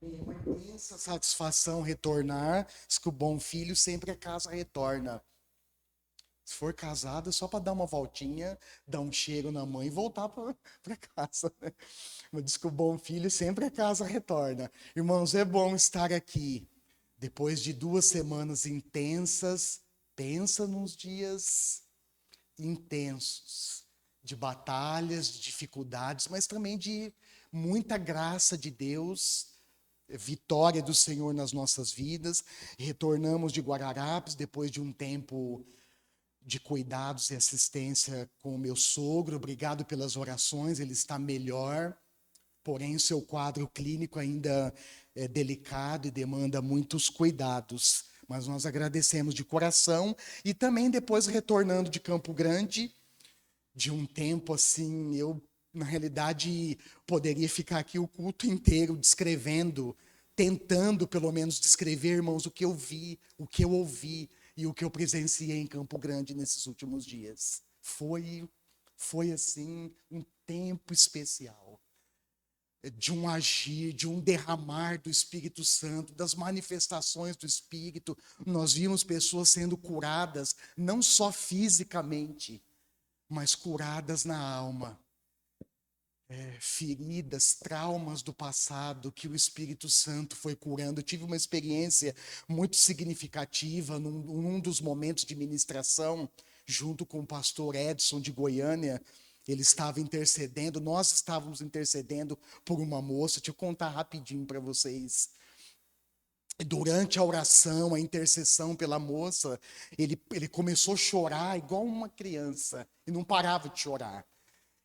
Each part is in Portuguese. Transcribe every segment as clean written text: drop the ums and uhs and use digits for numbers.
É uma imensa satisfação retornar. Diz que o bom filho sempre a casa retorna. Se for casado, é só para dar uma voltinha, dar um cheiro na mãe e voltar para casa, né? Mas diz que o bom filho sempre a casa retorna. Irmãos, é bom estar aqui. Depois de 2 semanas intensas, pensa nos dias intensos, de batalhas, de dificuldades, mas também de muita graça de Deus, vitória do Senhor nas nossas vidas. Retornamos de Guararapes depois de um tempo de cuidados e assistência com o meu sogro. Obrigado pelas orações, ele está melhor, porém o seu quadro clínico ainda é delicado e demanda muitos cuidados. Mas nós agradecemos de coração e também depois retornando de Campo Grande, de um tempo assim, eu na realidade poderia ficar aqui o culto inteiro descrevendo, tentando pelo menos descrever, irmãos, o que eu vi, o que eu ouvi e o que eu presenciei em Campo Grande nesses últimos dias. Foi assim um tempo especial de um agir, de um derramar do Espírito Santo, das manifestações do Espírito. Nós vimos pessoas sendo curadas, não só fisicamente, mas curadas na alma. Feridas, traumas do passado que o Espírito Santo foi curando. Eu tive uma experiência muito significativa num dos momentos de ministração, junto com o pastor Edson de Goiânia. Ele estava intercedendo, nós estávamos intercedendo por uma moça. Deixa eu contar rapidinho para vocês. Durante a oração, a intercessão pela moça, ele começou a chorar igual uma criança e não parava de chorar.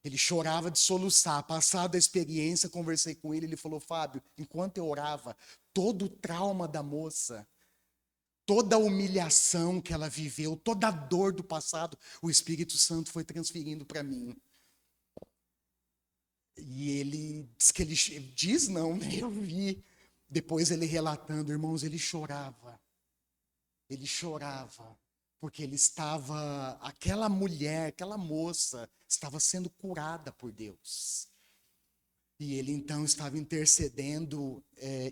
Ele chorava de soluçar. Passada a experiência, conversei com ele, ele falou: Fábio, enquanto eu orava, todo o trauma da moça, toda a humilhação que ela viveu, toda a dor do passado, o Espírito Santo foi transferindo para mim. E ele diz que ele diz não, né? Eu vi. Depois ele relatando, irmãos, ele chorava. Ele chorava, porque ele estava, aquela mulher, aquela moça, estava sendo curada por Deus. E ele então estava intercedendo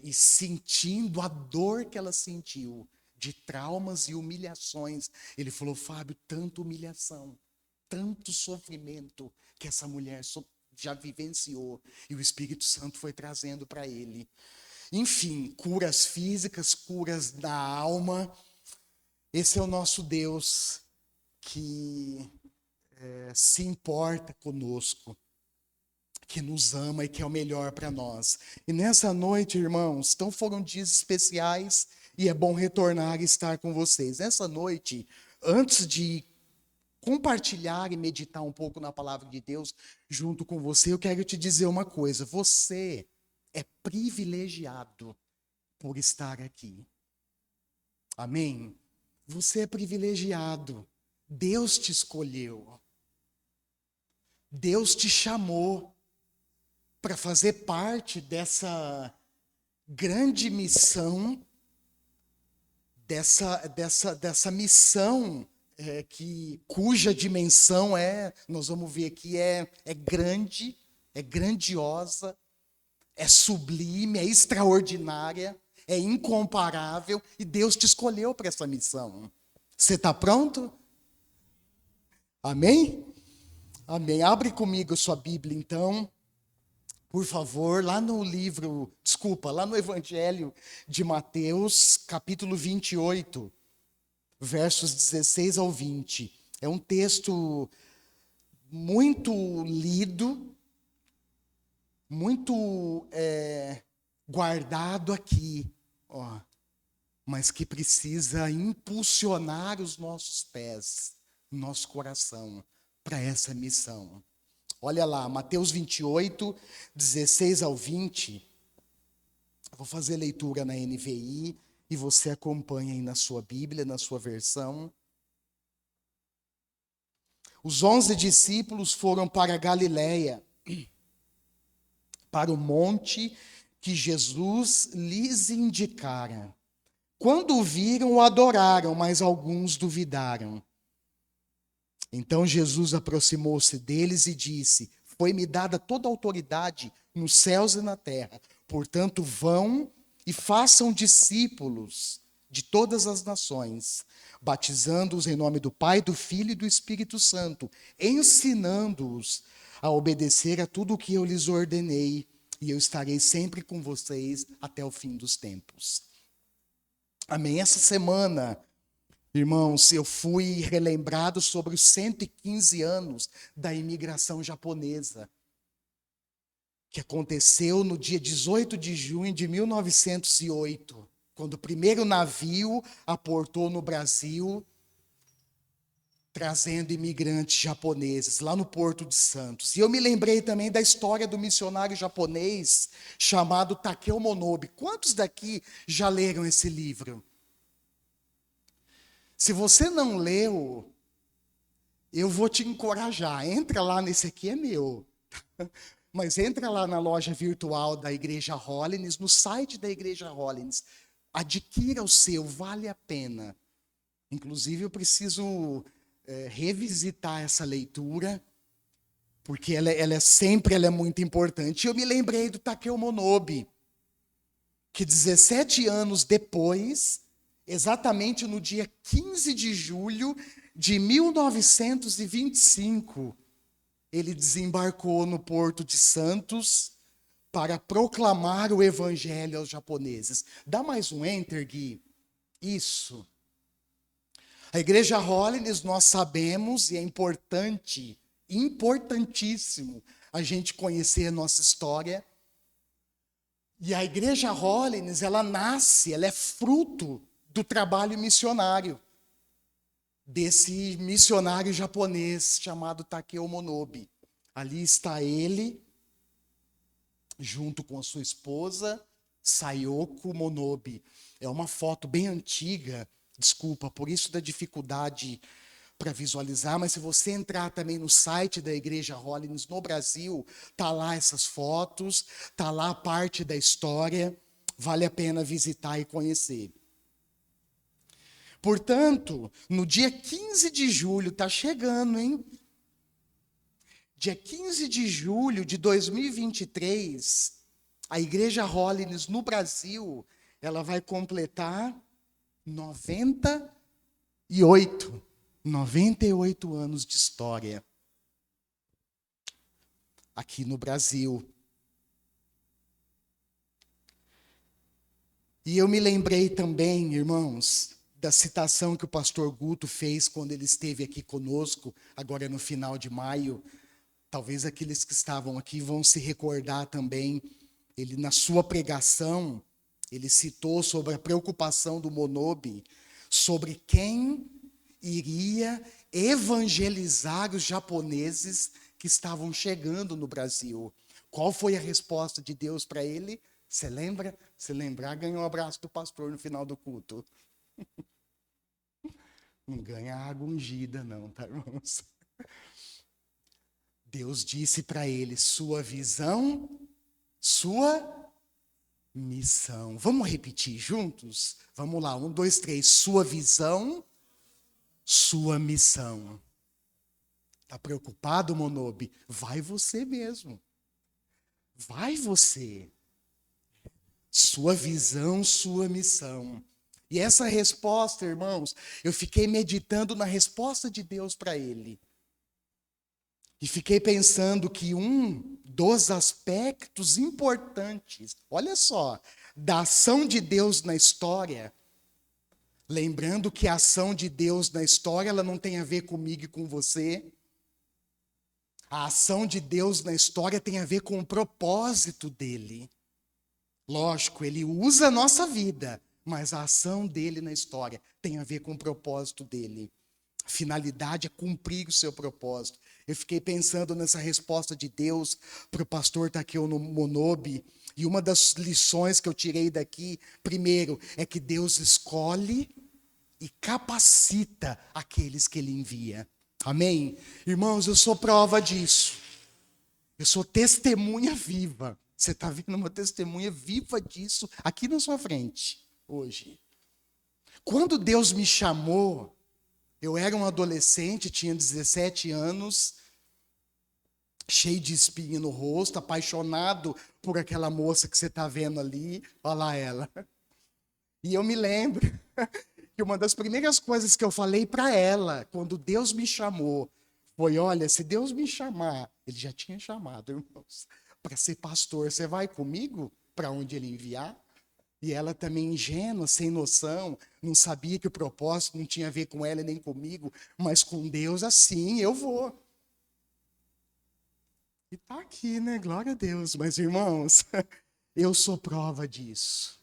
e sentindo a dor que ela sentiu, de traumas e humilhações. Ele falou: Fábio, tanta humilhação, tanto sofrimento que essa mulher já vivenciou. E o Espírito Santo foi trazendo para ele. Enfim, curas físicas, curas da alma. Esse é o nosso Deus que se importa conosco, que nos ama e que é o melhor para nós. E nessa noite, irmãos, então foram dias especiais e é bom retornar e estar com vocês. Nessa noite, antes de compartilhar e meditar um pouco na palavra de Deus junto com você, eu quero te dizer uma coisa: você é privilegiado por estar aqui. Amém? Você é privilegiado. Deus te escolheu. Deus te chamou para fazer parte dessa grande missão, dessa missão cuja dimensão nós vamos ver aqui, é grande, é grandiosa, é sublime, é extraordinária, é incomparável, e Deus te escolheu para essa missão. Você está pronto? Amém? Amém. Abre comigo sua Bíblia, então, por favor, lá no Evangelho de Mateus, capítulo 28, versos 16 ao 20. É um texto muito lido, muito guardado aqui, ó, mas que precisa impulsionar os nossos pés, nosso coração, para essa missão. Olha lá, Mateus 28, 16 ao 20. Vou fazer leitura na NVI e você acompanha aí na sua Bíblia, na sua versão. Os 11 discípulos foram para a Galiléia, para o monte que Jesus lhes indicara. Quando o viram, o adoraram, mas alguns duvidaram. Então Jesus aproximou-se deles e disse: foi-me dada toda a autoridade nos céus e na terra. Portanto, vão e façam discípulos de todas as nações, batizando-os em nome do Pai, do Filho e do Espírito Santo, ensinando-os a obedecer a tudo o que eu lhes ordenei, e eu estarei sempre com vocês até o fim dos tempos. Amém. Essa semana, irmãos, eu fui relembrado sobre os 115 anos da imigração japonesa, que aconteceu no dia 18 de junho de 1908, quando o primeiro navio aportou no Brasil, trazendo imigrantes japoneses, lá no Porto de Santos. E eu me lembrei também da história do missionário japonês chamado Takeo Monobe. Quantos daqui já leram esse livro? Se você não leu, eu vou te encorajar. Entra lá, nesse aqui é meu. Mas entra lá na loja virtual da Igreja Hollins, no site da Igreja Hollins. Adquira o seu, vale a pena. Inclusive, eu preciso revisitar essa leitura, porque ela é muito importante. Eu me lembrei do Takeo Monobe, que 17 anos depois, exatamente no dia 15 de julho de 1925, ele desembarcou no Porto de Santos para proclamar o evangelho aos japoneses. Dá mais um enter, Gui. Isso. A Igreja Hollins, nós sabemos, e é importante, importantíssimo, a gente conhecer a nossa história. E a Igreja Hollins, ela nasce, ela é fruto do trabalho missionário desse missionário japonês chamado Takeo Monobe. Ali está ele, junto com a sua esposa, Sayoko Monobe. É uma foto bem antiga, desculpa, por isso da dificuldade para visualizar, mas se você entrar também no site da Igreja Hollins no Brasil, tá lá essas fotos, tá lá parte da história, vale a pena visitar e conhecer. Portanto, no dia 15 de julho, tá chegando, hein? Dia 15 de julho de 2023, a Igreja Hollins no Brasil, ela vai completar 98 anos de história aqui no Brasil. E eu me lembrei também, irmãos, da citação que o pastor Guto fez quando ele esteve aqui conosco, agora no final de maio. Talvez aqueles que estavam aqui vão se recordar também. Ele, na sua pregação, ele citou sobre a preocupação do Monobe, sobre quem iria evangelizar os japoneses que estavam chegando no Brasil. Qual foi a resposta de Deus para ele? Você lembra? Se lembrar, ganhou um abraço do pastor no final do culto. Não ganha água ungida, não, tá, irmãos? Deus disse para ele: sua visão, sua missão. Vamos repetir juntos? Vamos lá, 1, 2, 3. Sua visão, sua missão. Tá preocupado, Monobe? Vai você mesmo. Vai você. Sua visão, sua missão. E essa resposta, irmãos, eu fiquei meditando na resposta de Deus para ele. E fiquei pensando que um dos aspectos importantes, olha só, da ação de Deus na história, lembrando que a ação de Deus na história, ela não tem a ver comigo e com você. A ação de Deus na história tem a ver com o propósito dele. Lógico, ele usa a nossa vida, mas a ação dele na história tem a ver com o propósito dele. A finalidade é cumprir o seu propósito. Eu fiquei pensando nessa resposta de Deus para o pastor Takeo Monobe, e uma das lições que eu tirei daqui, primeiro, é que Deus escolhe e capacita aqueles que ele envia. Amém? Irmãos, eu sou prova disso. Eu sou testemunha viva. Você está vendo uma testemunha viva disso aqui na sua frente, hoje. Quando Deus me chamou, eu era um adolescente, tinha 17 anos, cheio de espinha no rosto, apaixonado por aquela moça que você está vendo ali. Olha lá ela. E eu me lembro que uma das primeiras coisas que eu falei para ela, quando Deus me chamou, foi: olha, se Deus me chamar, ele já tinha chamado, irmãos, para ser pastor, você vai comigo para onde ele enviar? E ela também ingênua, sem noção, não sabia que o propósito não tinha a ver com ela nem comigo, mas com Deus, assim, eu vou. E tá aqui, né? Glória a Deus. Mas, irmãos, eu sou prova disso.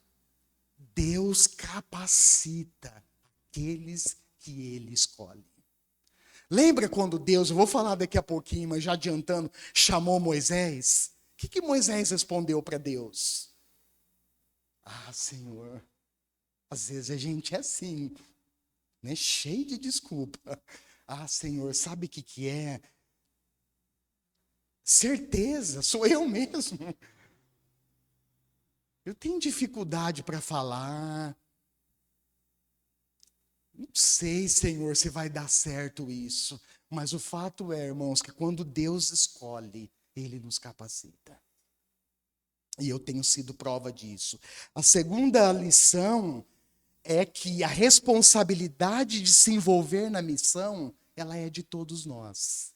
Deus capacita aqueles que ele escolhe. Lembra quando Deus, eu vou falar daqui a pouquinho, mas já adiantando, chamou Moisés? O que Moisés respondeu para Deus? Ah, Senhor, às vezes a gente é assim, né? Cheio de desculpa. Ah, Senhor, sabe o que é? Certeza, sou eu mesmo. Eu tenho dificuldade para falar. Não sei, Senhor, se vai dar certo isso. Mas o fato é, irmãos, que quando Deus escolhe, ele nos capacita. E eu tenho sido prova disso. A segunda lição é que a responsabilidade de se envolver na missão, ela é de todos nós.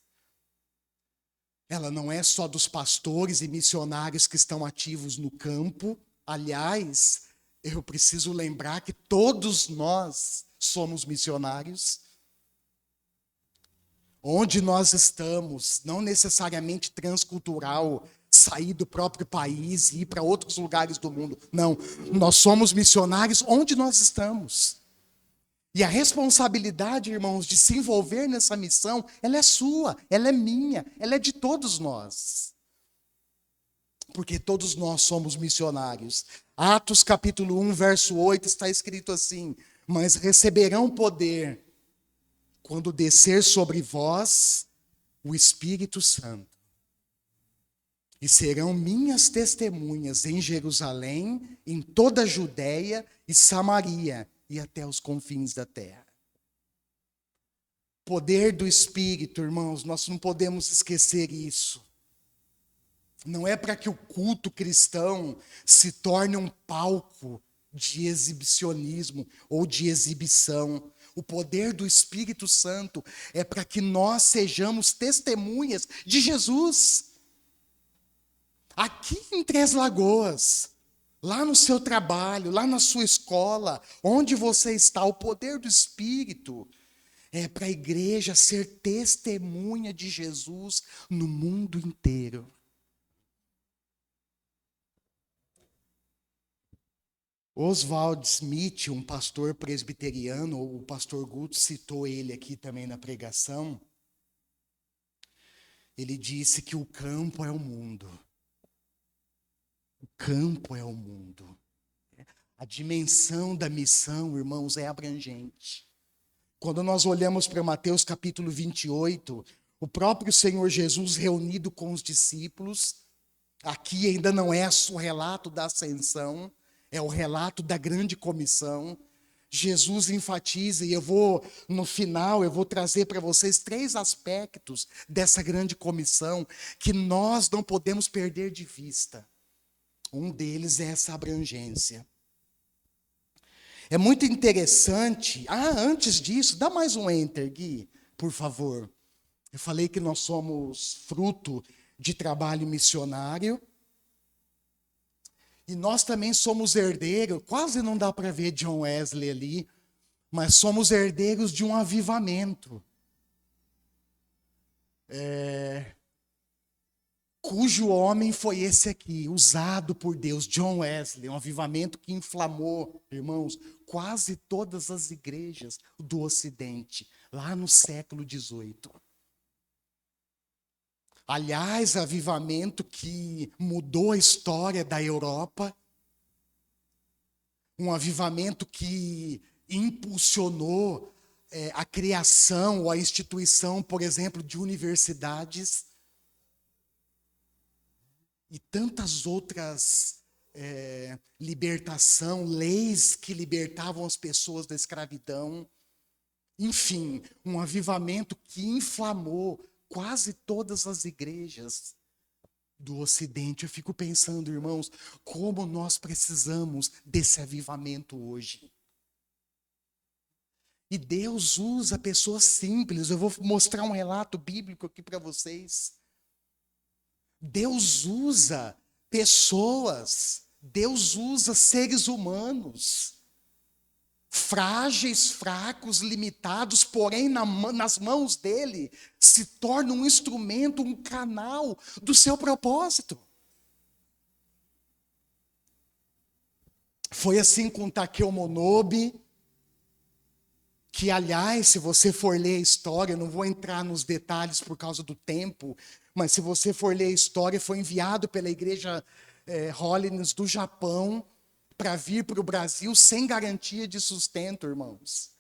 Ela não é só dos pastores e missionários que estão ativos no campo. Aliás, eu preciso lembrar que todos nós somos missionários. Onde nós estamos, não necessariamente transcultural, sair do próprio país e ir para outros lugares do mundo. Não, nós somos missionários onde nós estamos. E a responsabilidade, irmãos, de se envolver nessa missão, ela é sua, ela é minha, ela é de todos nós. Porque todos nós somos missionários. Atos capítulo 1, verso 8, está escrito assim: mas receberão poder quando descer sobre vós o Espírito Santo. E serão minhas testemunhas em Jerusalém, em toda a Judéia e Samaria e até os confins da terra. Poder do Espírito, irmãos, nós não podemos esquecer isso. Não é para que o culto cristão se torne um palco de exibicionismo ou de exibição. O poder do Espírito Santo é para que nós sejamos testemunhas de Jesus. Aqui em Três Lagoas, lá no seu trabalho, lá na sua escola, onde você está, o poder do Espírito é para a igreja ser testemunha de Jesus no mundo inteiro. Oswald Smith, um pastor presbiteriano, o pastor Guto citou ele aqui também na pregação. Ele disse que o campo é o mundo. O campo é o mundo. A dimensão da missão, irmãos, é abrangente. Quando nós olhamos para Mateus capítulo 28, o próprio Senhor Jesus reunido com os discípulos, aqui ainda não é o relato da ascensão, é o relato da grande comissão. Jesus enfatiza, e no final, eu vou trazer para vocês 3 aspectos dessa grande comissão que nós não podemos perder de vista. Um deles é essa abrangência. É muito interessante. Antes disso, dá mais um enter, Gui, por favor. Eu falei que nós somos fruto de trabalho missionário. E nós também somos herdeiros, quase não dá para ver John Wesley ali, mas somos herdeiros de um avivamento. Cujo homem foi esse aqui, usado por Deus, John Wesley, um avivamento que inflamou, irmãos, quase todas as igrejas do Ocidente, lá no século XVIII. Aliás, avivamento que mudou a história da Europa, um avivamento que impulsionou a criação ou a instituição, por exemplo, de universidades e tantas outras libertação, leis que libertavam as pessoas da escravidão. Enfim, um avivamento que inflamou quase todas as igrejas do Ocidente. Eu fico pensando, irmãos, como nós precisamos desse avivamento hoje. E Deus usa pessoas simples. Eu vou mostrar um relato bíblico aqui para vocês. Deus usa pessoas, Deus usa seres humanos, frágeis, fracos, limitados, porém nas mãos dele se torna um instrumento, um canal do seu propósito. Foi assim com Takeo Monobe, que, aliás, se você for ler a história, eu não vou entrar nos detalhes por causa do tempo, mas se você for ler a história, foi enviado pela igreja Holiness do Japão para vir para o Brasil sem garantia de sustento, irmãos.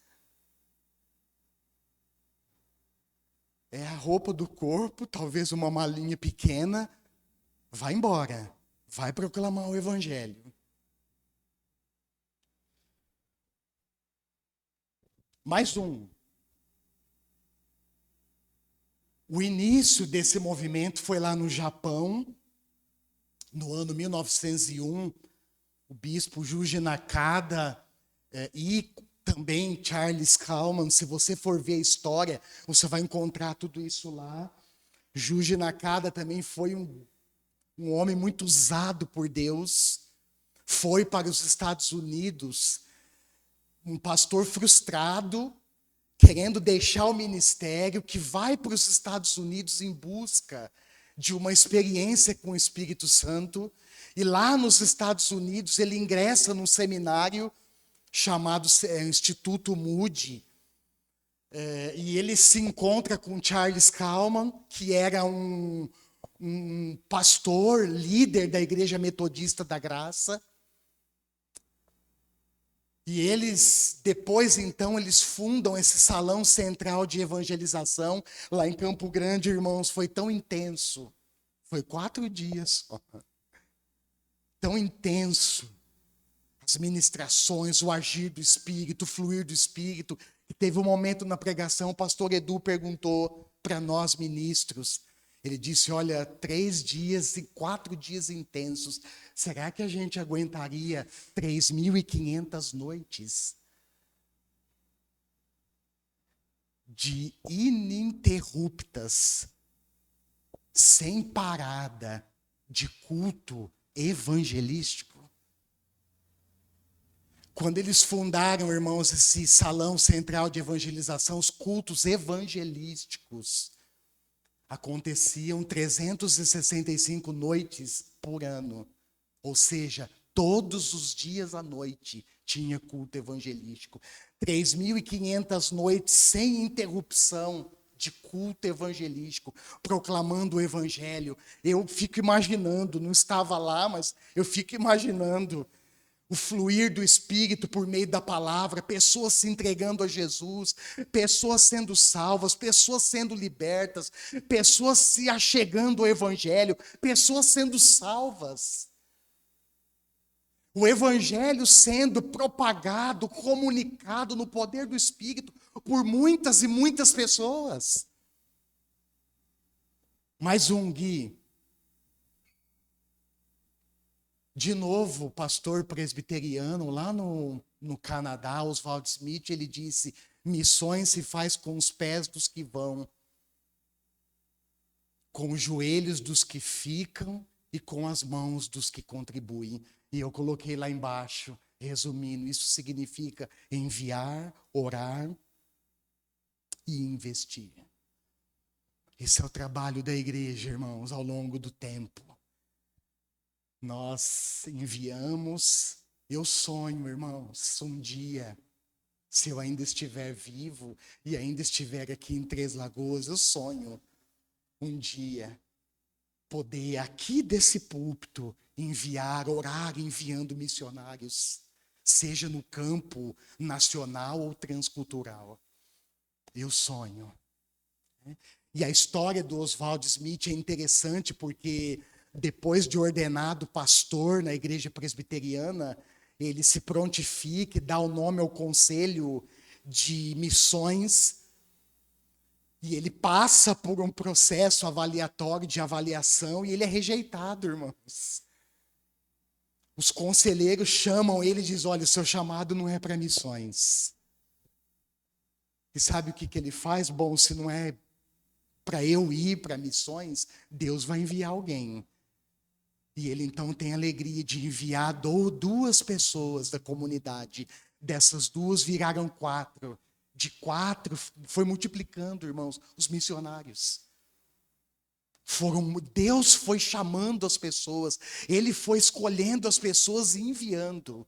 É a roupa do corpo, talvez uma malinha pequena, vai embora, vai proclamar o evangelho. Mais um. O início desse movimento foi lá no Japão, no ano 1901. O bispo Juji Nakada e também Charles Kalman, se você for ver a história, você vai encontrar tudo isso lá. Juji Nakada também foi um homem muito usado por Deus. Foi para os Estados Unidos, um pastor frustrado, querendo deixar o ministério, que vai para os Estados Unidos em busca de uma experiência com o Espírito Santo. E lá nos Estados Unidos ele ingressa num seminário chamado Instituto Moody. E ele se encontra com Charles Kalman, que era um pastor, líder da Igreja Metodista da Graça. E eles, depois então, eles fundam esse salão central de evangelização lá em Campo Grande, irmãos. Foi tão intenso, foi 4 dias só. Tão intenso, as ministrações, o agir do Espírito, o fluir do Espírito. E teve um momento na pregação, o pastor Edu perguntou para nós ministros, ele disse, olha, 3 dias e 4 dias intensos, será que a gente aguentaria 3.500 noites de ininterruptas, sem parada, de culto evangelístico? Quando eles fundaram, irmãos, esse salão central de evangelização, os cultos evangelísticos aconteciam 365 noites por ano. Ou seja, todos os dias à noite tinha culto evangelístico. 3.500 noites sem interrupção de culto evangelístico, proclamando o evangelho. Eu fico imaginando, não estava lá, mas eu fico imaginando o fluir do Espírito por meio da palavra, pessoas se entregando a Jesus, pessoas sendo salvas, pessoas sendo libertas, pessoas se achegando ao evangelho, pessoas sendo salvas. O evangelho sendo propagado, comunicado no poder do Espírito por muitas e muitas pessoas. Mais um, Gui. De novo, pastor presbiteriano, lá no Canadá, Oswald Smith, ele disse, missões se faz com os pés dos que vão, com os joelhos dos que ficam e com as mãos dos que contribuem. E eu coloquei lá embaixo, resumindo, isso significa enviar, orar e investir. Esse é o trabalho da igreja, irmãos, ao longo do tempo. Nós enviamos, eu sonho, irmãos, um dia, se eu ainda estiver vivo e ainda estiver aqui em Três Lagoas, eu sonho um dia poder aqui desse púlpito enviar, orar enviando missionários, seja no campo nacional ou transcultural. Eu sonho. E a história do Oswald Smith é interessante porque depois de ordenado pastor na igreja presbiteriana, ele se prontifica e dá o nome ao conselho de missões. E ele passa por um processo avaliatório de avaliação e ele é rejeitado, irmãos. Os conselheiros chamam ele e dizem: olha, o seu chamado não é para missões. E sabe o que ele faz? Bom, se não é para eu ir para missões, Deus vai enviar alguém. E ele então tem a alegria de enviar duas pessoas da comunidade. Dessas duas viraram 4. De 4 foi multiplicando, irmãos, os missionários. Deus foi chamando as pessoas, ele foi escolhendo as pessoas e enviando.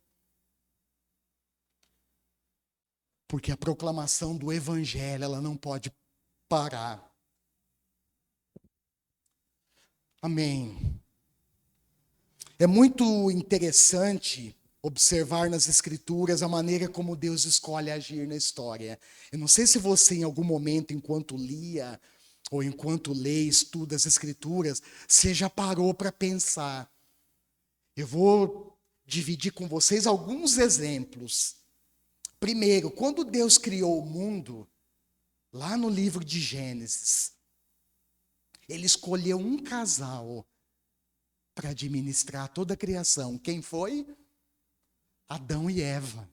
Porque a proclamação do evangelho, ela não pode parar. Amém. É muito interessante observar nas Escrituras a maneira como Deus escolhe agir na história. Eu não sei se você, em algum momento, enquanto lia, ou enquanto lê, estuda as Escrituras, você já parou para pensar. Eu vou dividir com vocês alguns exemplos. Primeiro, quando Deus criou o mundo, lá no livro de Gênesis, ele escolheu um casal para administrar toda a criação. Quem foi? Adão e Eva.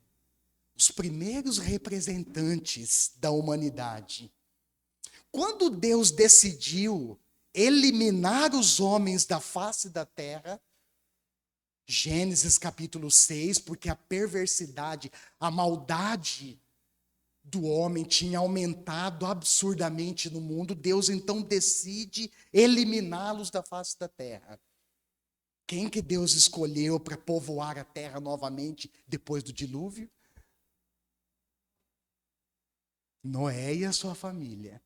Os primeiros representantes da humanidade. Quando Deus decidiu eliminar os homens da face da terra, Gênesis capítulo 6, porque a perversidade, a maldade do homem tinha aumentado absurdamente no mundo, Deus então decide eliminá-los da face da terra. Quem que Deus escolheu para povoar a terra novamente depois do dilúvio? Noé e a sua família.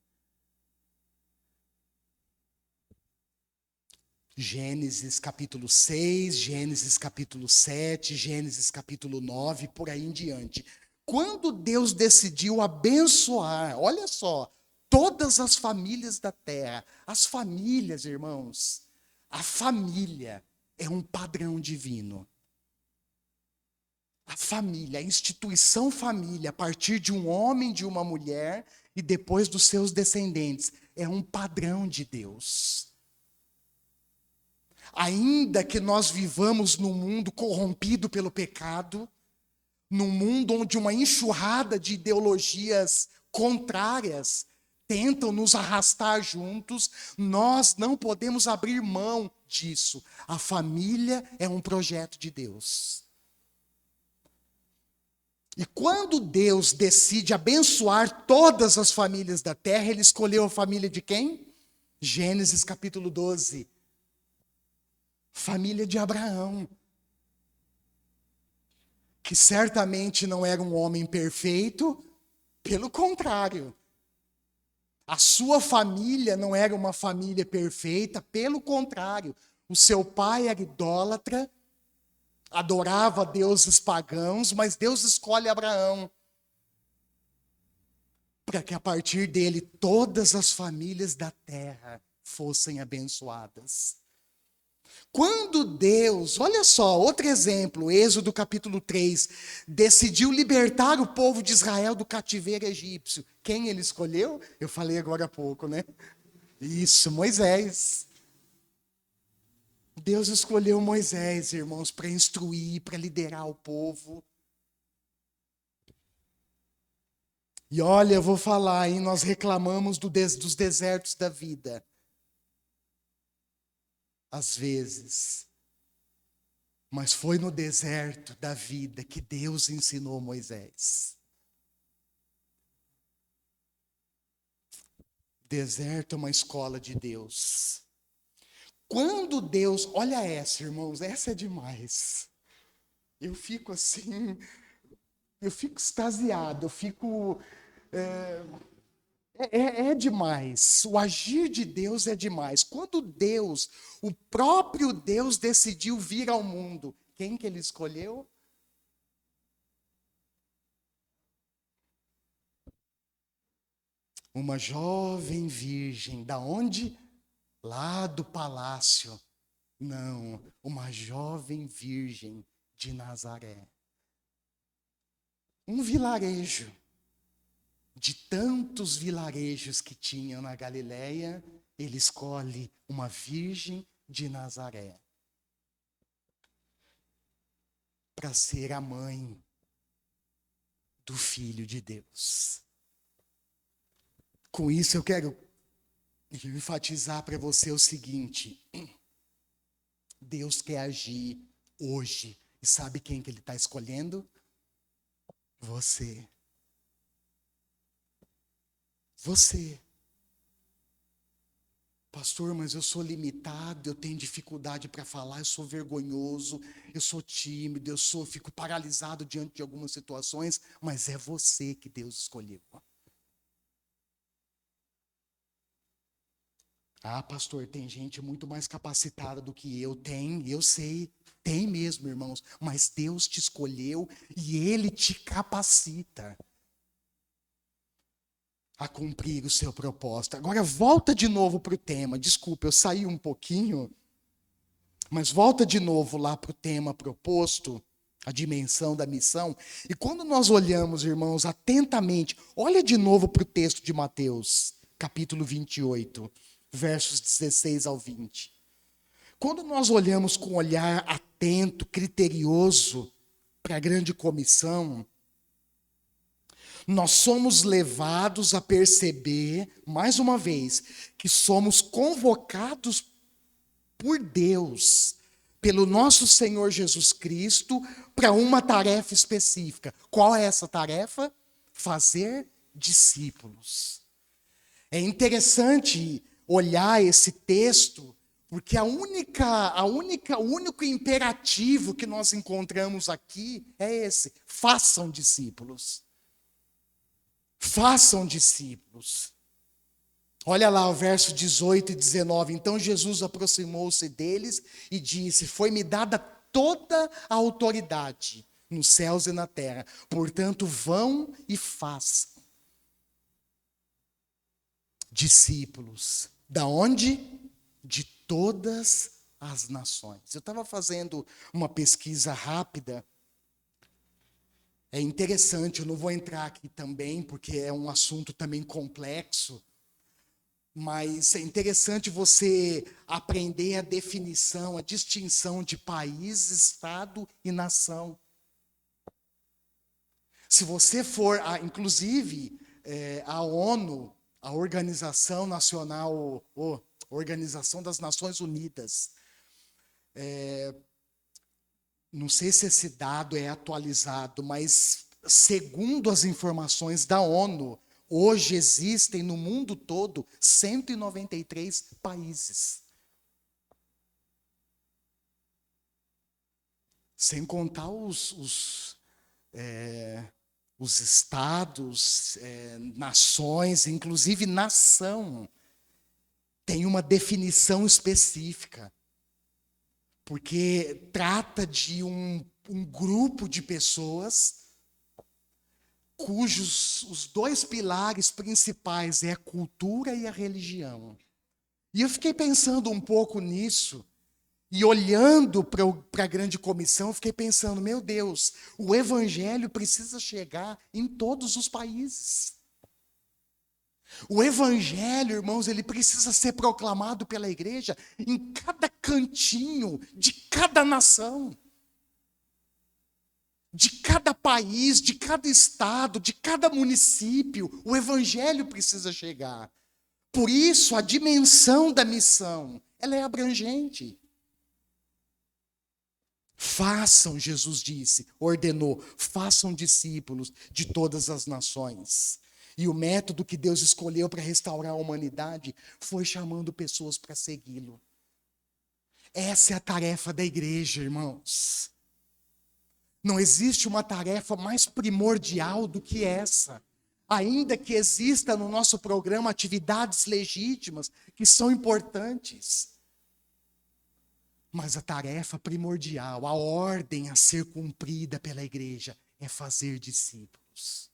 Gênesis capítulo 6, Gênesis capítulo 7, Gênesis capítulo 9, por aí em diante. Quando Deus decidiu abençoar, olha só, todas as famílias da terra, as famílias, irmãos, a família é um padrão divino. A família, a instituição família, a partir de um homem, de uma mulher e depois dos seus descendentes, é um padrão de Deus. Ainda que nós vivamos num mundo corrompido pelo pecado, num mundo onde uma enxurrada de ideologias contrárias tentam nos arrastar juntos, nós não podemos abrir mão disso. A família é um projeto de Deus. E quando Deus decide abençoar todas as famílias da terra, ele escolheu a família de quem? Gênesis capítulo 12. Família de Abraão, que certamente não era um homem perfeito, pelo contrário. A sua família não era uma família perfeita, pelo contrário. O seu pai era idólatra, adorava deuses pagãos, mas Deus escolhe Abraão para que a partir dele todas as famílias da terra fossem abençoadas. Quando Deus, olha só, outro exemplo, Êxodo capítulo 3, decidiu libertar o povo de Israel do cativeiro egípcio. Quem ele escolheu? Eu falei agora há pouco, né? Isso, Moisés. Deus escolheu Moisés, irmãos, para instruir, para liderar o povo. E olha, eu vou falar, hein? Nós reclamamos dos desertos da vida. Às vezes. Mas foi no deserto da vida que Deus ensinou Moisés. Deserto é uma escola de Deus. Quando Deus, olha essa, irmãos, essa é demais. Eu fico assim, eu fico extasiado, eu fico. É demais. O agir de Deus é demais. Quando Deus, o próprio Deus, decidiu vir ao mundo, quem que ele escolheu? Uma jovem virgem. Da onde? Lá do palácio. Não, uma jovem virgem de Nazaré. Um vilarejo. De tantos vilarejos que tinham na Galileia, ele escolhe uma virgem de Nazaré para ser a mãe do Filho de Deus. Com isso eu quero enfatizar para você o seguinte: Deus quer agir hoje. E sabe quem que ele está escolhendo? Você. Você. Pastor, mas eu sou limitado, eu tenho dificuldade para falar, eu sou vergonhoso, eu sou tímido, fico paralisado diante de algumas situações, mas é você que Deus escolheu. Ah, pastor, tem gente muito mais capacitada do que eu. Tem, eu sei, tem mesmo, irmãos, mas Deus te escolheu e Ele te capacita a cumprir o seu propósito. Agora volta de novo para o tema. Desculpa, eu saí um pouquinho, mas volta de novo lá para o tema proposto, a dimensão da missão. E quando nós olhamos, irmãos, atentamente, olha de novo para o texto de Mateus, capítulo 28, versos 16 ao 20. Quando nós olhamos com um olhar atento, criterioso para a grande comissão, nós somos levados a perceber, mais uma vez, que somos convocados por Deus, pelo nosso Senhor Jesus Cristo, para uma tarefa específica. Qual é essa tarefa? Fazer discípulos. É interessante olhar esse texto, porque o único imperativo que nós encontramos aqui é esse: façam discípulos. Façam discípulos. Olha lá o verso 18 e 19. Então Jesus aproximou-se deles e disse: foi-me dada toda a autoridade nos céus e na terra. Portanto, vão e façam discípulos. Da onde? De todas as nações. Eu estava fazendo uma pesquisa rápida. É interessante, eu não vou entrar aqui também, porque é um assunto também complexo, mas é interessante você aprender a definição, a distinção de país, estado e nação. Se você for, inclusive, a ONU, a Organização Nacional, Organização das Nações Unidas, não sei se esse dado é atualizado, mas segundo as informações da ONU, hoje existem no mundo todo 193 países. Sem contar os estados, nações, inclusive nação, tem uma definição específica. Porque trata de um grupo de pessoas cujos os dois pilares principais é a cultura e a religião. E eu fiquei pensando um pouco nisso, e olhando para a grande comissão, eu fiquei pensando, meu Deus, o evangelho precisa chegar em todos os países. O evangelho, irmãos, ele precisa ser proclamado pela igreja em cada cantinho de cada nação, de cada país, de cada estado, de cada município. O evangelho precisa chegar. Por isso, a dimensão da missão, ela é abrangente. Façam, Jesus disse, ordenou, façam discípulos de todas as nações. E o método que Deus escolheu para restaurar a humanidade foi chamando pessoas para segui-lo. Essa é a tarefa da igreja, irmãos. Não existe uma tarefa mais primordial do que essa. Ainda que exista no nosso programa atividades legítimas que são importantes. Mas a tarefa primordial, a ordem a ser cumprida pela igreja é fazer discípulos.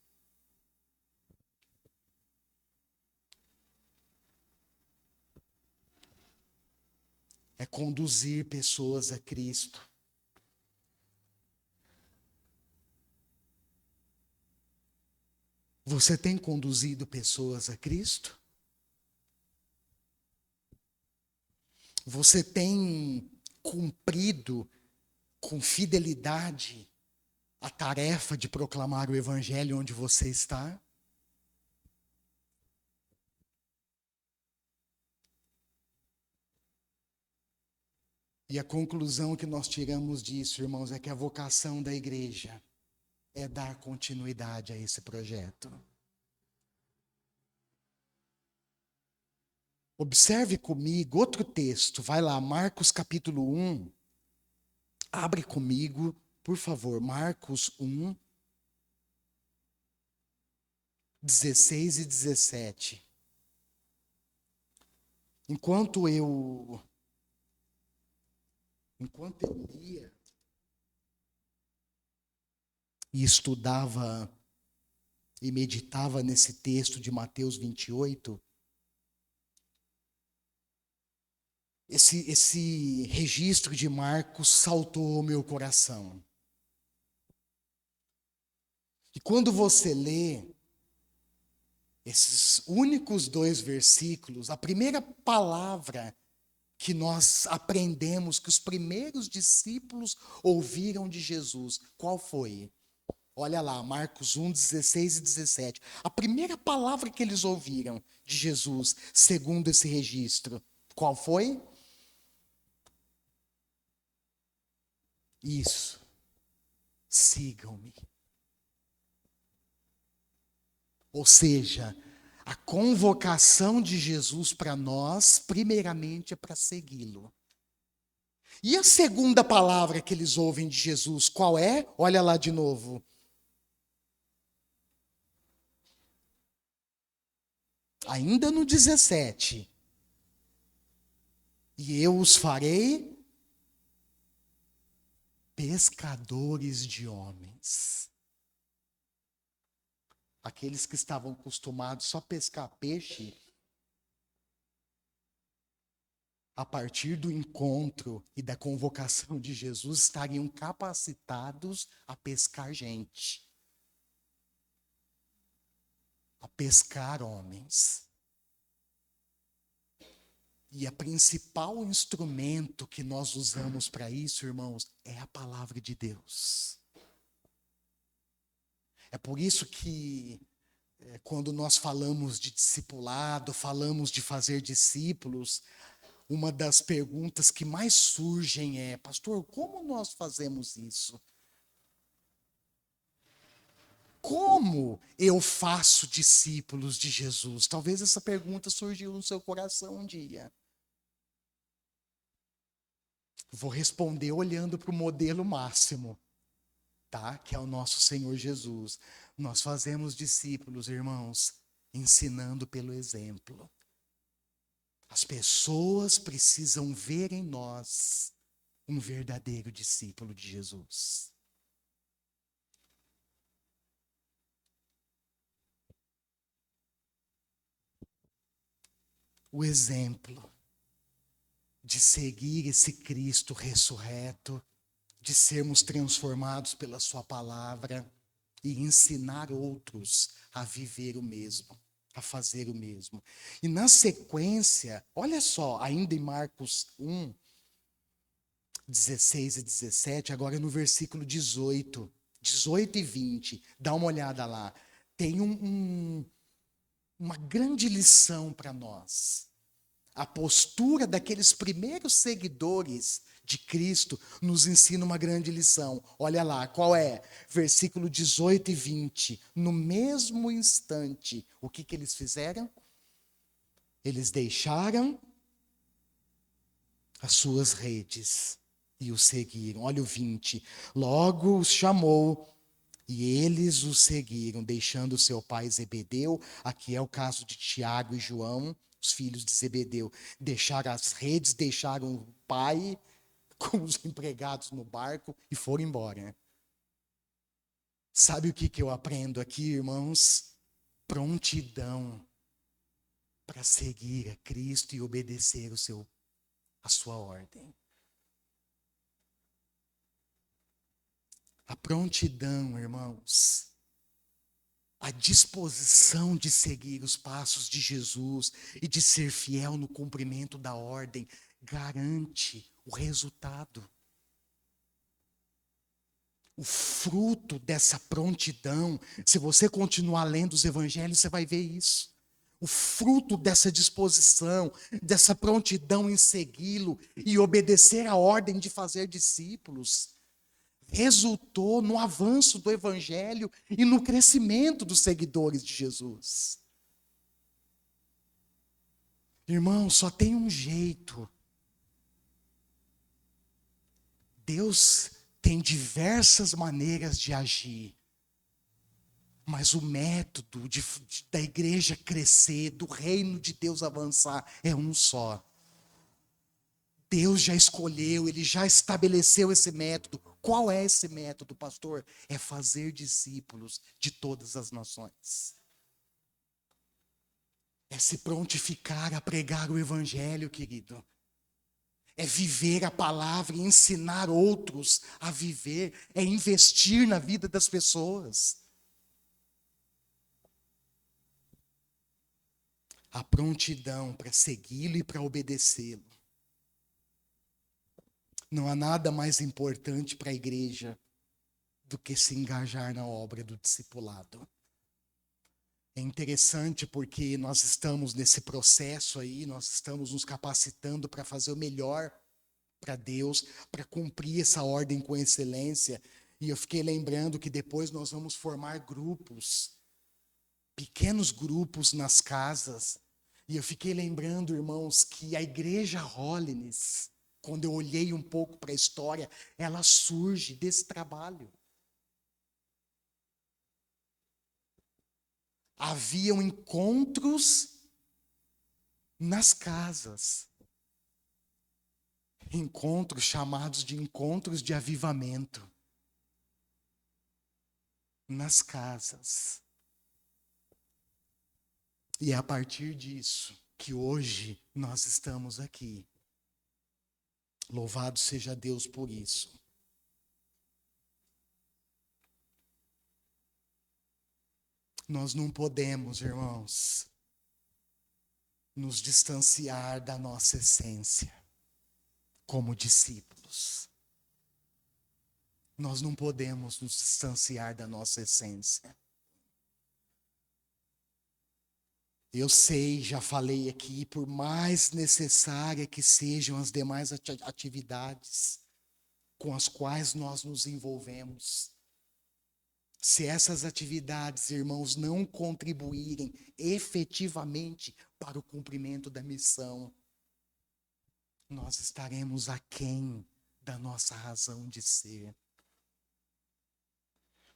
É conduzir pessoas a Cristo. Você tem conduzido pessoas a Cristo? Você tem cumprido com fidelidade a tarefa de proclamar o Evangelho onde você está? E a conclusão que nós tiramos disso, irmãos, é que a vocação da igreja é dar continuidade a esse projeto. Observe comigo outro texto, vai lá, Marcos capítulo 1. Abre comigo, por favor, Marcos 1, 16 e 17. Enquanto eu lia e estudava e meditava nesse texto de Mateus 28, esse registro de Marcos saltou ao meu coração. E quando você lê esses únicos 2 versículos, a primeira palavra que nós aprendemos que os primeiros discípulos ouviram de Jesus, qual foi? Olha lá, Marcos 1, 16 e 17. A primeira palavra que eles ouviram de Jesus, segundo esse registro, qual foi? Isso. Sigam-me. Ou seja, a convocação de Jesus para nós, primeiramente, é para segui-lo. E a segunda palavra que eles ouvem de Jesus, qual é? Olha lá de novo. Ainda no 17. E eu os farei pescadores de homens. Aqueles que estavam acostumados só a pescar peixe, a partir do encontro e da convocação de Jesus, estariam capacitados a pescar gente, a pescar homens. E o principal instrumento que nós usamos para isso, irmãos, é a palavra de Deus. É por isso que quando nós falamos de discipulado, falamos de fazer discípulos, uma das perguntas que mais surgem é: pastor, como nós fazemos isso? Como eu faço discípulos de Jesus? Talvez essa pergunta surgiu no seu coração um dia. Vou responder olhando para o modelo máximo, tá? Que é o nosso Senhor Jesus. Nós fazemos discípulos, irmãos, ensinando pelo exemplo. As pessoas precisam ver em nós um verdadeiro discípulo de Jesus. O exemplo de seguir esse Cristo ressurreto, de sermos transformados pela sua palavra e ensinar outros a viver o mesmo, a fazer o mesmo. E na sequência, olha só, ainda em Marcos 1, 16 e 17, agora no versículo 18 e 20, dá uma olhada lá. Tem uma grande lição para nós. A postura daqueles primeiros seguidores de Cristo nos ensina uma grande lição. Olha lá, qual é? Versículo 18 e 20. No mesmo instante, o que eles fizeram? Eles deixaram as suas redes e o seguiram. Olha o 20. Logo os chamou e eles o seguiram, deixando seu pai Zebedeu. Aqui é o caso de Tiago e João, os filhos de Zebedeu. Deixaram as redes, deixaram o pai com os empregados no barco e foram embora. Sabe o que eu aprendo aqui, irmãos? Prontidão para seguir a Cristo e obedecer a sua ordem. A prontidão, irmãos, A disposição de seguir os passos de Jesus e de ser fiel no cumprimento da ordem garante o resultado. O fruto dessa prontidão, se você continuar lendo os evangelhos, você vai ver isso. O fruto dessa disposição, dessa prontidão em segui-lo e obedecer a ordem de fazer discípulos, resultou no avanço do evangelho e no crescimento dos seguidores de Jesus. Irmão, só tem um jeito. Deus tem diversas maneiras de agir, mas o método da igreja crescer, do reino de Deus avançar, é um só. Deus já escolheu, Ele já estabeleceu esse método. Qual é esse método, pastor? É fazer discípulos de todas as nações. É se prontificar a pregar o evangelho, querido. É viver a palavra e ensinar outros a viver. É investir na vida das pessoas. A prontidão para segui-lo e para obedecê-lo. Não há nada mais importante para a igreja do que se engajar na obra do discipulado. É interessante porque nós estamos nesse processo aí, nós estamos nos capacitando para fazer o melhor para Deus, para cumprir essa ordem com excelência. E eu fiquei lembrando que depois nós vamos formar grupos, pequenos grupos nas casas. E eu fiquei lembrando, irmãos, que a igreja Holiness, quando eu olhei um pouco para a história, ela surge desse trabalho. Haviam encontros nas casas. Encontros chamados de encontros de avivamento. Nas casas. E é a partir disso que hoje nós estamos aqui. Louvado seja Deus por isso. Nós não podemos, irmãos, nos distanciar da nossa essência como discípulos. Nós não podemos nos distanciar da nossa essência. Eu sei, já falei aqui, por mais necessária que sejam as demais atividades com as quais nós nos envolvemos, se essas atividades, irmãos, não contribuírem efetivamente para o cumprimento da missão, nós estaremos aquém da nossa razão de ser.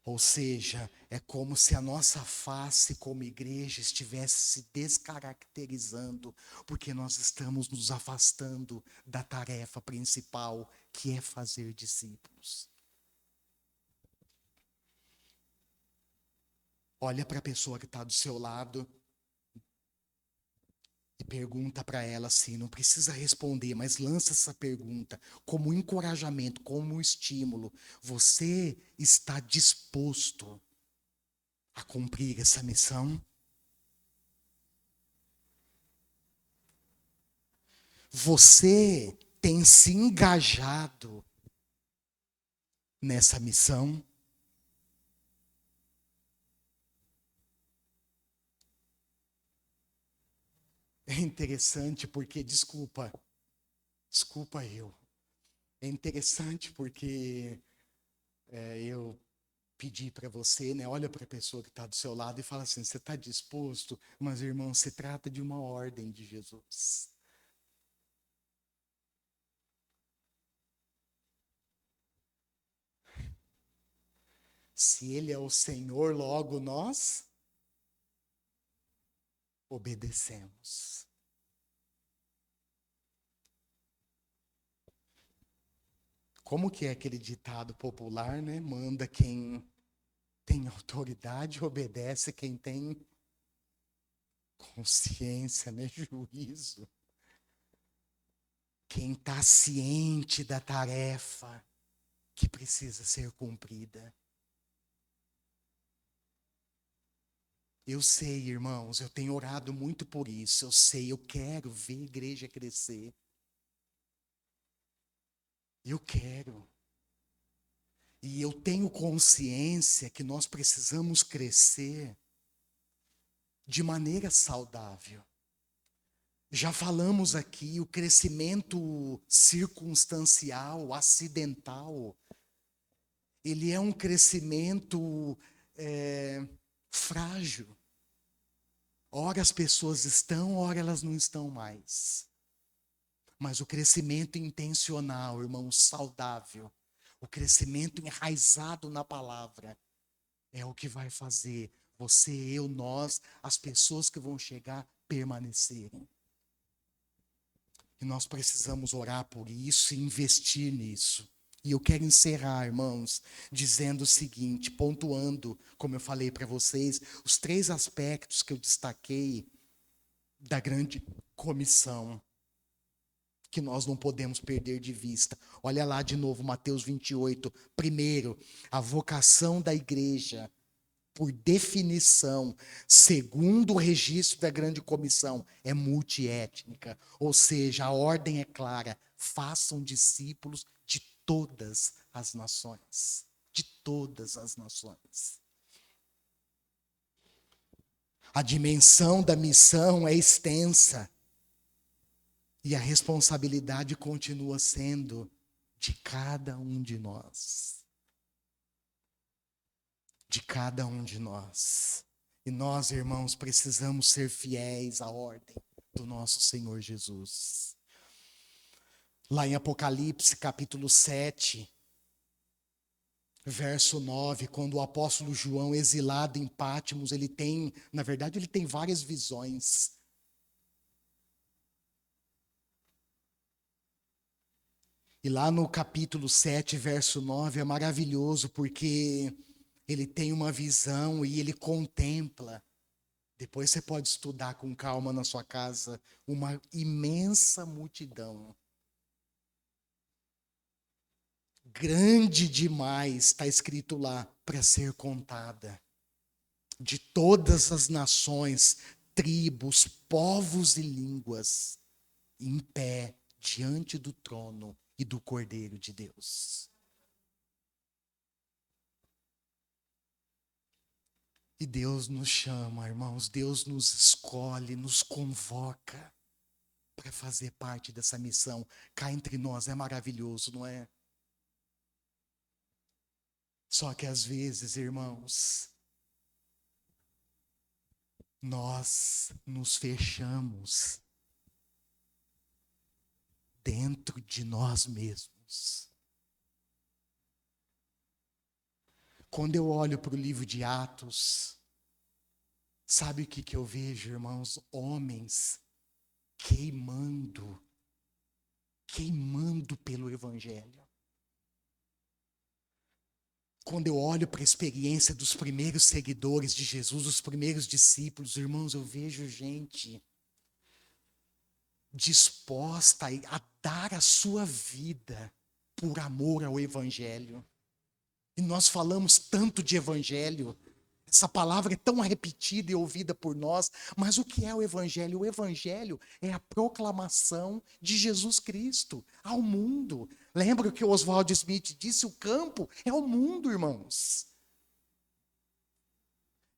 Ou seja, é como se a nossa face como igreja estivesse se descaracterizando, porque nós estamos nos afastando da tarefa principal, que é fazer discípulos. Olha para a pessoa que está do seu lado e pergunta para ela assim, não precisa responder, mas lança essa pergunta como encorajamento, como estímulo. Você está disposto a cumprir essa missão? Você tem se engajado nessa missão? É interessante porque, desculpa eu. É interessante porque eu pedi para você, né? Olha para a pessoa que está do seu lado e fala assim: você está disposto? Mas, irmão, se trata de uma ordem de Jesus. Se Ele é o Senhor, logo nós obedecemos. Como que é aquele ditado popular, né? Manda quem tem autoridade, obedece quem tem consciência, né? Juízo. Quem está ciente da tarefa que precisa ser cumprida. Eu sei, irmãos, eu tenho orado muito por isso. Eu sei, eu quero ver a igreja crescer. Eu quero. E eu tenho consciência que nós precisamos crescer de maneira saudável. Já falamos aqui, o crescimento circunstancial, acidental, ele é um crescimento frágil. Ora as pessoas estão, ora elas não estão mais. Mas o crescimento intencional, irmão, saudável, o crescimento enraizado na palavra, é o que vai fazer você, eu, nós, as pessoas que vão chegar, permanecerem. E nós precisamos orar por isso e investir nisso. E eu quero encerrar, irmãos, dizendo o seguinte, pontuando, como eu falei para vocês, os 3 aspectos que eu destaquei da grande comissão, que nós não podemos perder de vista. Olha lá de novo, Mateus 28. Primeiro, a vocação da igreja, por definição, segundo o registro da grande comissão, é multiétnica. Ou seja, a ordem é clara: façam discípulos de todas as nações. De todas as nações. A dimensão da missão é extensa. E a responsabilidade continua sendo de cada um de nós. De cada um de nós. E nós, irmãos, precisamos ser fiéis à ordem do nosso Senhor Jesus. Lá em Apocalipse, capítulo 7, verso 9, quando o apóstolo João, exilado em Pátimos, ele tem várias visões. E lá no capítulo 7, verso 9, é maravilhoso, porque ele tem uma visão e ele contempla. Depois você pode estudar com calma na sua casa, uma imensa multidão. Grande demais, está escrito lá, para ser contada. De todas as nações, tribos, povos e línguas, em pé, diante do trono e do Cordeiro de Deus. E Deus nos chama, irmãos, Deus nos escolhe, nos convoca para fazer parte dessa missão. Cá entre nós é maravilhoso, não é? Só que às vezes, irmãos, nós nos fechamos dentro de nós mesmos. Quando eu olho para o livro de Atos, sabe o que eu vejo, irmãos? Homens queimando pelo Evangelho. Quando eu olho para a experiência dos primeiros seguidores de Jesus, os primeiros discípulos, irmãos, eu vejo gente disposta a dar a sua vida por amor ao Evangelho. E nós falamos tanto de Evangelho, essa palavra é tão repetida e ouvida por nós, mas o que é o Evangelho? O Evangelho é a proclamação de Jesus Cristo ao mundo. Lembra o que o Oswald Smith disse? O campo é o mundo, irmãos.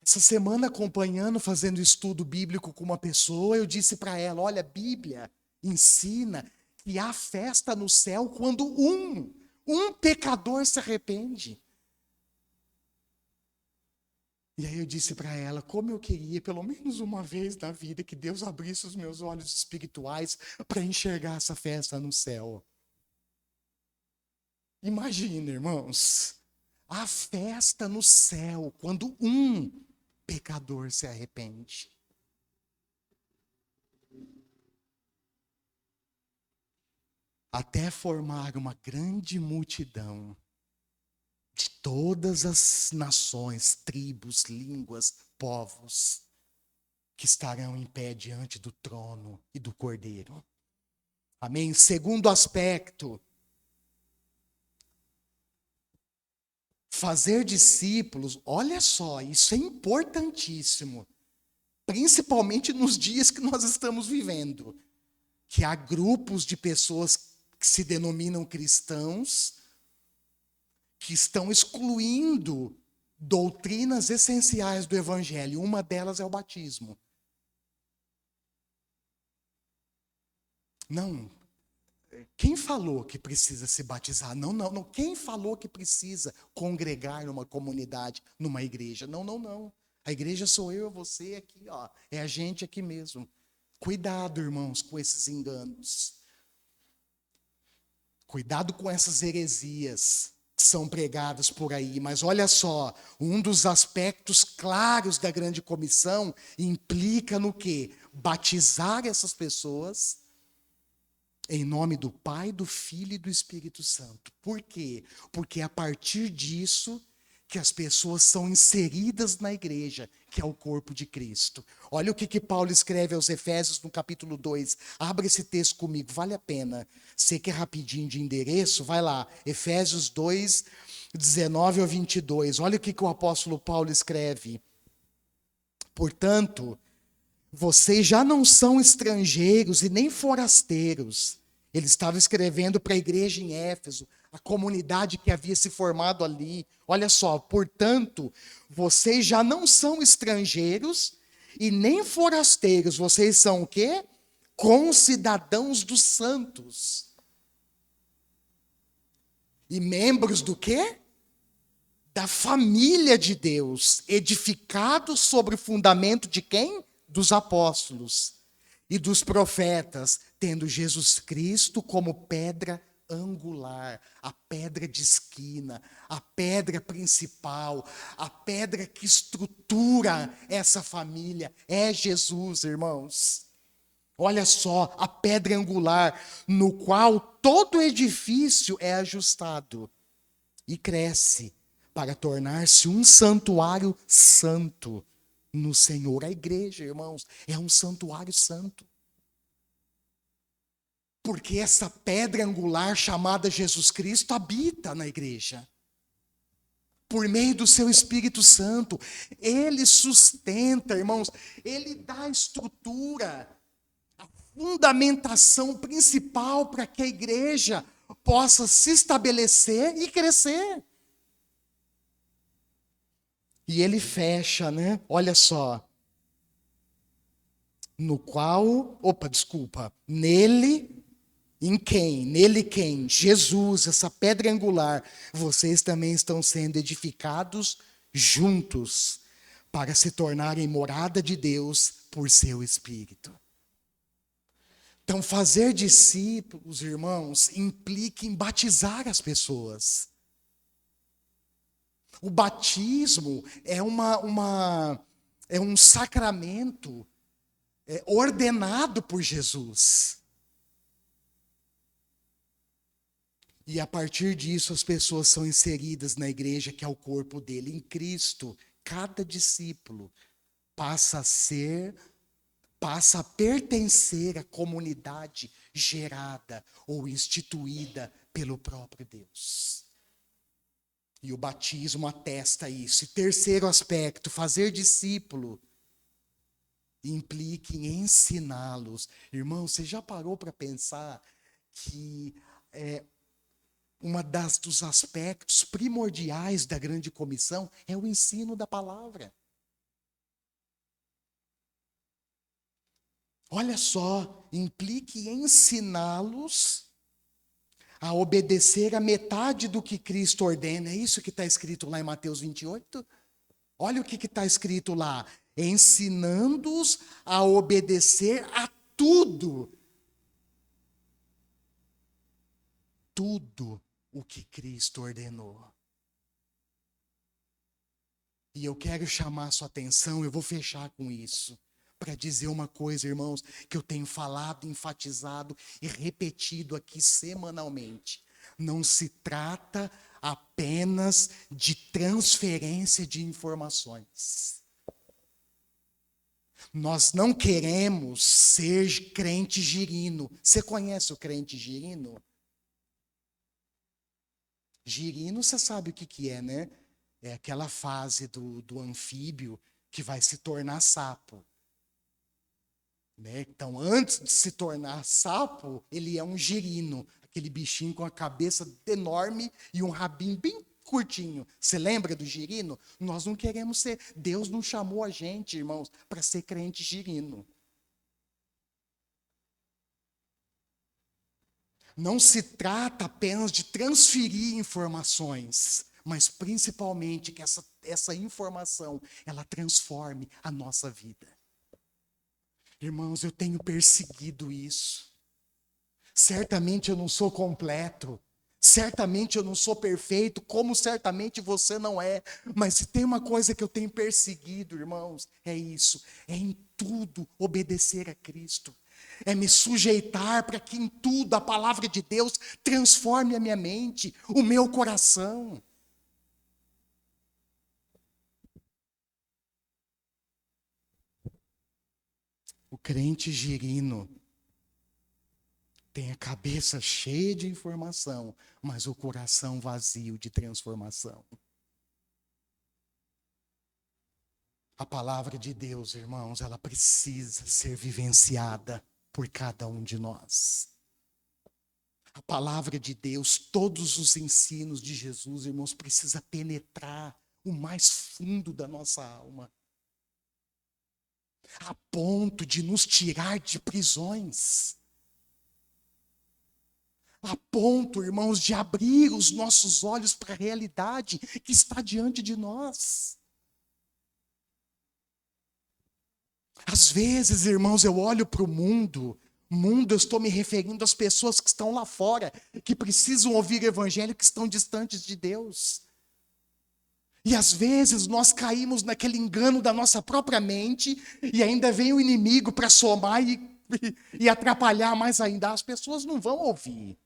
Essa semana, acompanhando, fazendo estudo bíblico com uma pessoa, eu disse para ela, olha, a Bíblia ensina que há festa no céu quando um pecador se arrepende. E aí eu disse para ela, como eu queria, pelo menos uma vez na vida, que Deus abrisse os meus olhos espirituais para enxergar essa festa no céu. Imagina, irmãos, a festa no céu, quando um pecador se arrepende. Até formar uma grande multidão de todas as nações, tribos, línguas, povos, que estarão em pé diante do trono e do Cordeiro. Amém? Segundo aspecto, fazer discípulos, olha só, isso é importantíssimo. principalmente nos dias que nós estamos vivendo, que há grupos de pessoas que se denominam cristãos, que estão excluindo doutrinas essenciais do evangelho. Uma delas é o batismo. Não. Quem falou que precisa se batizar? Não, não, não. Quem falou que precisa congregar numa comunidade, numa igreja? Não, não, não. A igreja sou eu, você aqui, ó. É a gente aqui mesmo. Cuidado, irmãos, com esses enganos. Cuidado com essas heresias que são pregadas por aí. Mas olha só, um dos aspectos claros da grande comissão implica no quê? Batizar essas pessoas em nome do Pai, do Filho e do Espírito Santo. Por quê? Porque é a partir disso que as pessoas são inseridas na igreja, que é o corpo de Cristo. Olha o que Paulo escreve aos Efésios no capítulo 2. Abra esse texto comigo, vale a pena. Você que é rapidinho de endereço, vai lá. Efésios 2, 19 ao 22. Olha o que o apóstolo Paulo escreve. Portanto, vocês já não são estrangeiros e nem forasteiros. Ele estava escrevendo para a igreja em Éfeso, a comunidade que havia se formado ali. Olha só, portanto, vocês já não são estrangeiros e nem forasteiros. Vocês são o quê? Concidadãos dos santos. E membros do quê? Da família de Deus, edificados sobre o fundamento de quem? Dos apóstolos e dos profetas, tendo Jesus Cristo como pedra angular, a pedra de esquina, a pedra principal, a pedra que estrutura essa família, é Jesus, irmãos. Olha só, a pedra angular, no qual todo edifício é ajustado e cresce para tornar-se um santuário santo no Senhor. A igreja, irmãos, é um santuário santo. Porque essa pedra angular chamada Jesus Cristo habita na igreja. Por meio do seu Espírito Santo. Ele sustenta, irmãos, ele dá a estrutura, a fundamentação principal para que a igreja possa se estabelecer e crescer. E ele fecha, né? Olha só. No qual, nele, em quem? Nele quem? Jesus, essa pedra angular. Vocês também estão sendo edificados juntos para se tornarem morada de Deus por seu Espírito. Então, fazer discípulos, irmãos, implica em batizar as pessoas. O batismo é um sacramento ordenado por Jesus. E a partir disso as pessoas são inseridas na igreja, que é o corpo dele. Em Cristo, cada discípulo passa a pertencer à comunidade gerada ou instituída pelo próprio Deus. E o batismo atesta isso. E terceiro aspecto, fazer discípulo implica em ensiná-los. Irmão, você já parou para pensar que dos aspectos primordiais da grande comissão é o ensino da palavra? Olha só, implica em ensiná-los a obedecer a metade do que Cristo ordena. É isso que está escrito lá em Mateus 28? Olha o que está escrito lá. Ensinando-os a obedecer a tudo. Tudo o que Cristo ordenou. E eu quero chamar a sua atenção, eu vou fechar com isso, para dizer uma coisa, irmãos, que eu tenho falado, enfatizado e repetido aqui semanalmente. Não se trata apenas de transferência de informações. Nós não queremos ser crente girino. Você conhece o crente girino? Girino, você sabe o que é, né? É aquela fase do anfíbio que vai se tornar sapo. né? Então, antes de se tornar sapo, ele é um girino, aquele bichinho com a cabeça enorme e um rabinho bem curtinho. Você lembra do girino? Nós não queremos ser. Deus não chamou a gente, irmãos, para ser crente girino. Não se trata apenas de transferir informações, mas principalmente que essa informação ela transforme a nossa vida. Irmãos, eu tenho perseguido isso. Certamente eu não sou completo. Certamente eu não sou perfeito, como certamente você não é. Mas se tem uma coisa que eu tenho perseguido, irmãos, é isso. É em tudo obedecer a Cristo. É me sujeitar para que em tudo a palavra de Deus transforme a minha mente, o meu coração. O crente girino tem a cabeça cheia de informação, mas o coração vazio de transformação. A palavra de Deus, irmãos, ela precisa ser vivenciada por cada um de nós. A palavra de Deus, todos os ensinos de Jesus, irmãos, precisa penetrar o mais fundo da nossa alma, a ponto de nos tirar de prisões. A ponto, irmãos, de abrir os nossos olhos para a realidade que está diante de nós. Às vezes, irmãos, eu olho para o mundo, eu estou me referindo às pessoas que estão lá fora, que precisam ouvir o evangelho, que estão distantes de Deus. E às vezes nós caímos naquele engano da nossa própria mente, e ainda vem o inimigo para somar e atrapalhar mais ainda. As pessoas não vão ouvir.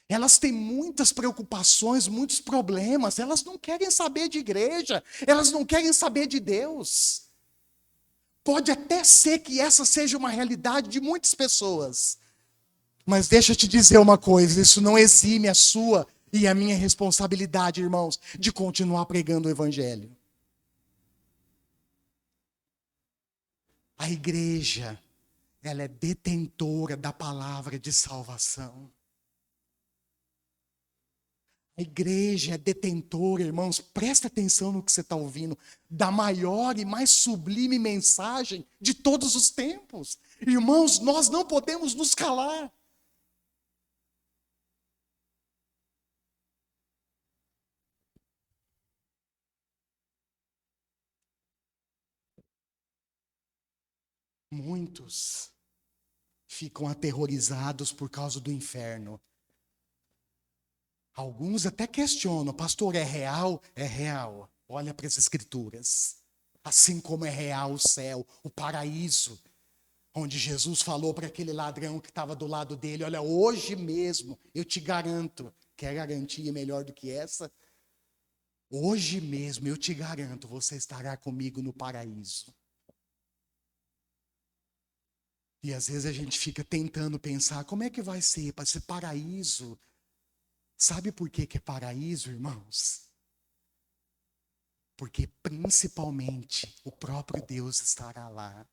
Elas têm muitas preocupações, muitos problemas, elas não querem saber de igreja, elas não querem saber de Deus. Pode até ser que essa seja uma realidade de muitas pessoas, mas deixa eu te dizer uma coisa, isso não exime a sua e a minha responsabilidade, irmãos, de continuar pregando o evangelho. A igreja, ela é detentora da palavra de salvação. A igreja é detentora, irmãos, presta atenção no que você está ouvindo, da maior e mais sublime mensagem de todos os tempos. Irmãos, nós não podemos nos calar. Muitos ficam aterrorizados por causa do inferno. Alguns até questionam, pastor, é real? É real. Olha para as escrituras. Assim como é real o céu, o paraíso, onde Jesus falou para aquele ladrão que estava do lado dele, olha, hoje mesmo eu te garanto, quer garantia melhor do que essa? Hoje mesmo eu te garanto, você estará comigo no paraíso. E às vezes a gente fica tentando pensar, como é que vai ser para ser paraíso? Sabe por que é paraíso, irmãos? Porque principalmente o próprio Deus estará lá.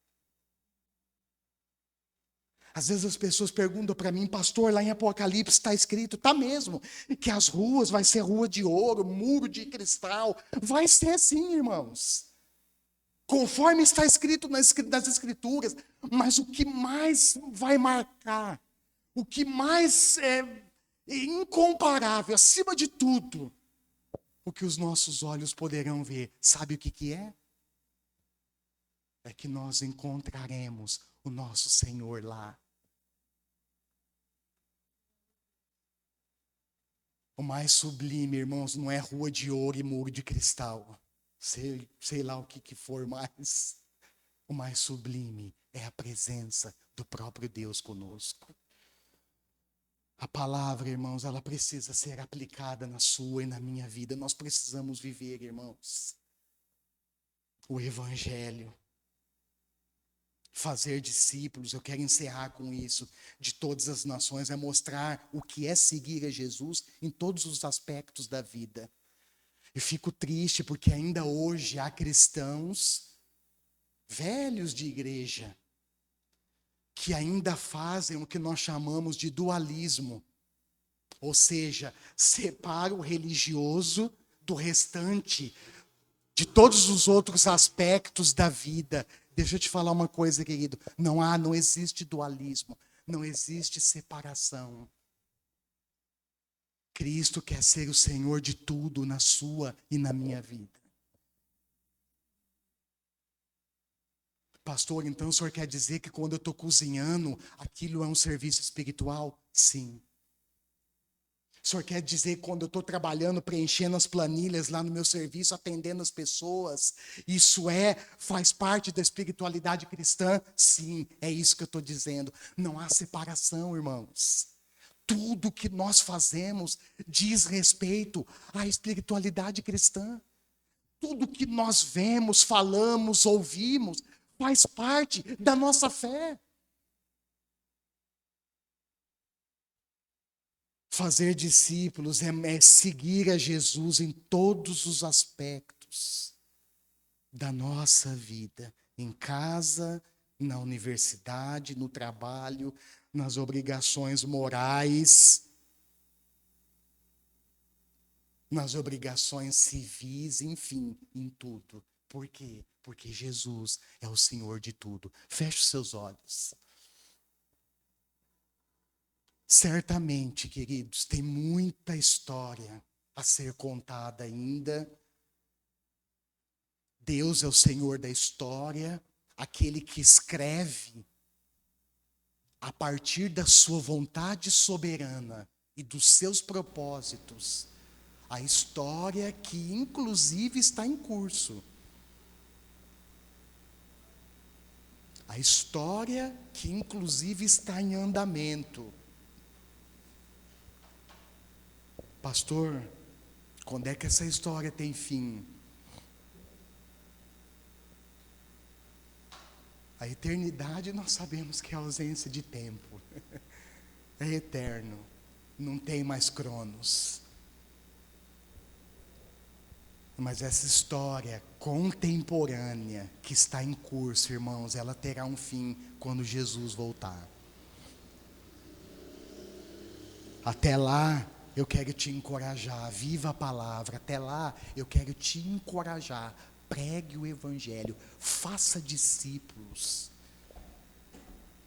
Às vezes as pessoas perguntam para mim, pastor, lá em Apocalipse está escrito, está mesmo, que as ruas vai ser rua de ouro, muro de cristal. Vai ser assim, irmãos. Conforme está escrito nas escrituras. Mas o que mais vai marcar, o que mais é incomparável, acima de tudo, o que os nossos olhos poderão ver, sabe o que é? É que nós encontraremos o nosso Senhor lá. O mais sublime, irmãos, não é rua de ouro e muro de cristal. Sei lá o que for mais. O mais sublime é a presença do próprio Deus conosco. A palavra, irmãos, ela precisa ser aplicada na sua e na minha vida. Nós precisamos viver, irmãos, o evangelho. Fazer discípulos, eu quero encerrar com isso, de todas as nações, é mostrar o que é seguir a Jesus em todos os aspectos da vida. Eu fico triste porque ainda hoje há cristãos velhos de igreja, que ainda fazem o que nós chamamos de dualismo. Ou seja, separa o religioso do restante, de todos os outros aspectos da vida. Deixa eu te falar uma coisa, querido. Não existe dualismo. Não existe separação. Cristo quer ser o Senhor de tudo na sua e na minha vida. Pastor, então o senhor quer dizer que quando eu estou cozinhando, aquilo é um serviço espiritual? Sim. O senhor quer dizer que quando eu estou trabalhando, preenchendo as planilhas lá no meu serviço, atendendo as pessoas, faz parte da espiritualidade cristã? Sim, é isso que eu estou dizendo. Não há separação, irmãos. Tudo que nós fazemos diz respeito à espiritualidade cristã. Tudo que nós vemos, falamos, ouvimos, faz parte da nossa fé. Fazer discípulos é seguir a Jesus em todos os aspectos da nossa vida, em casa, na universidade, no trabalho, nas obrigações morais, nas obrigações civis, enfim, em tudo. Por quê? Porque Jesus é o Senhor de tudo. Feche os seus olhos. Certamente, queridos, tem muita história a ser contada ainda. Deus é o Senhor da história, aquele que escreve a partir da sua vontade soberana e dos seus propósitos, a história que inclusive está em curso. A história que inclusive está em andamento. Pastor, quando é que essa história tem fim? A eternidade nós sabemos que é ausência de tempo. É eterno. Não tem mais cronos. Mas essa história contemporânea que está em curso, irmãos, ela terá um fim quando Jesus voltar. Até lá, eu quero te encorajar, viva a palavra. Até lá, eu quero te encorajar. Pregue o evangelho, faça discípulos.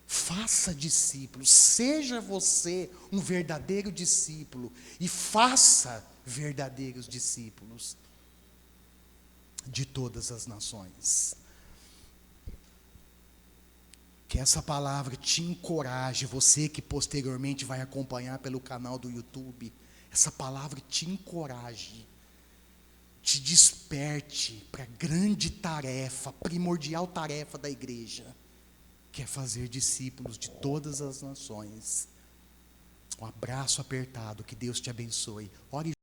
Faça discípulos, seja você um verdadeiro discípulo e faça verdadeiros discípulos de todas as nações. Que essa palavra te encoraje, você que posteriormente vai acompanhar pelo canal do YouTube, essa palavra te encoraje, te desperte para a grande tarefa, primordial tarefa da igreja, que é fazer discípulos de todas as nações. Um abraço apertado, que Deus te abençoe. Ore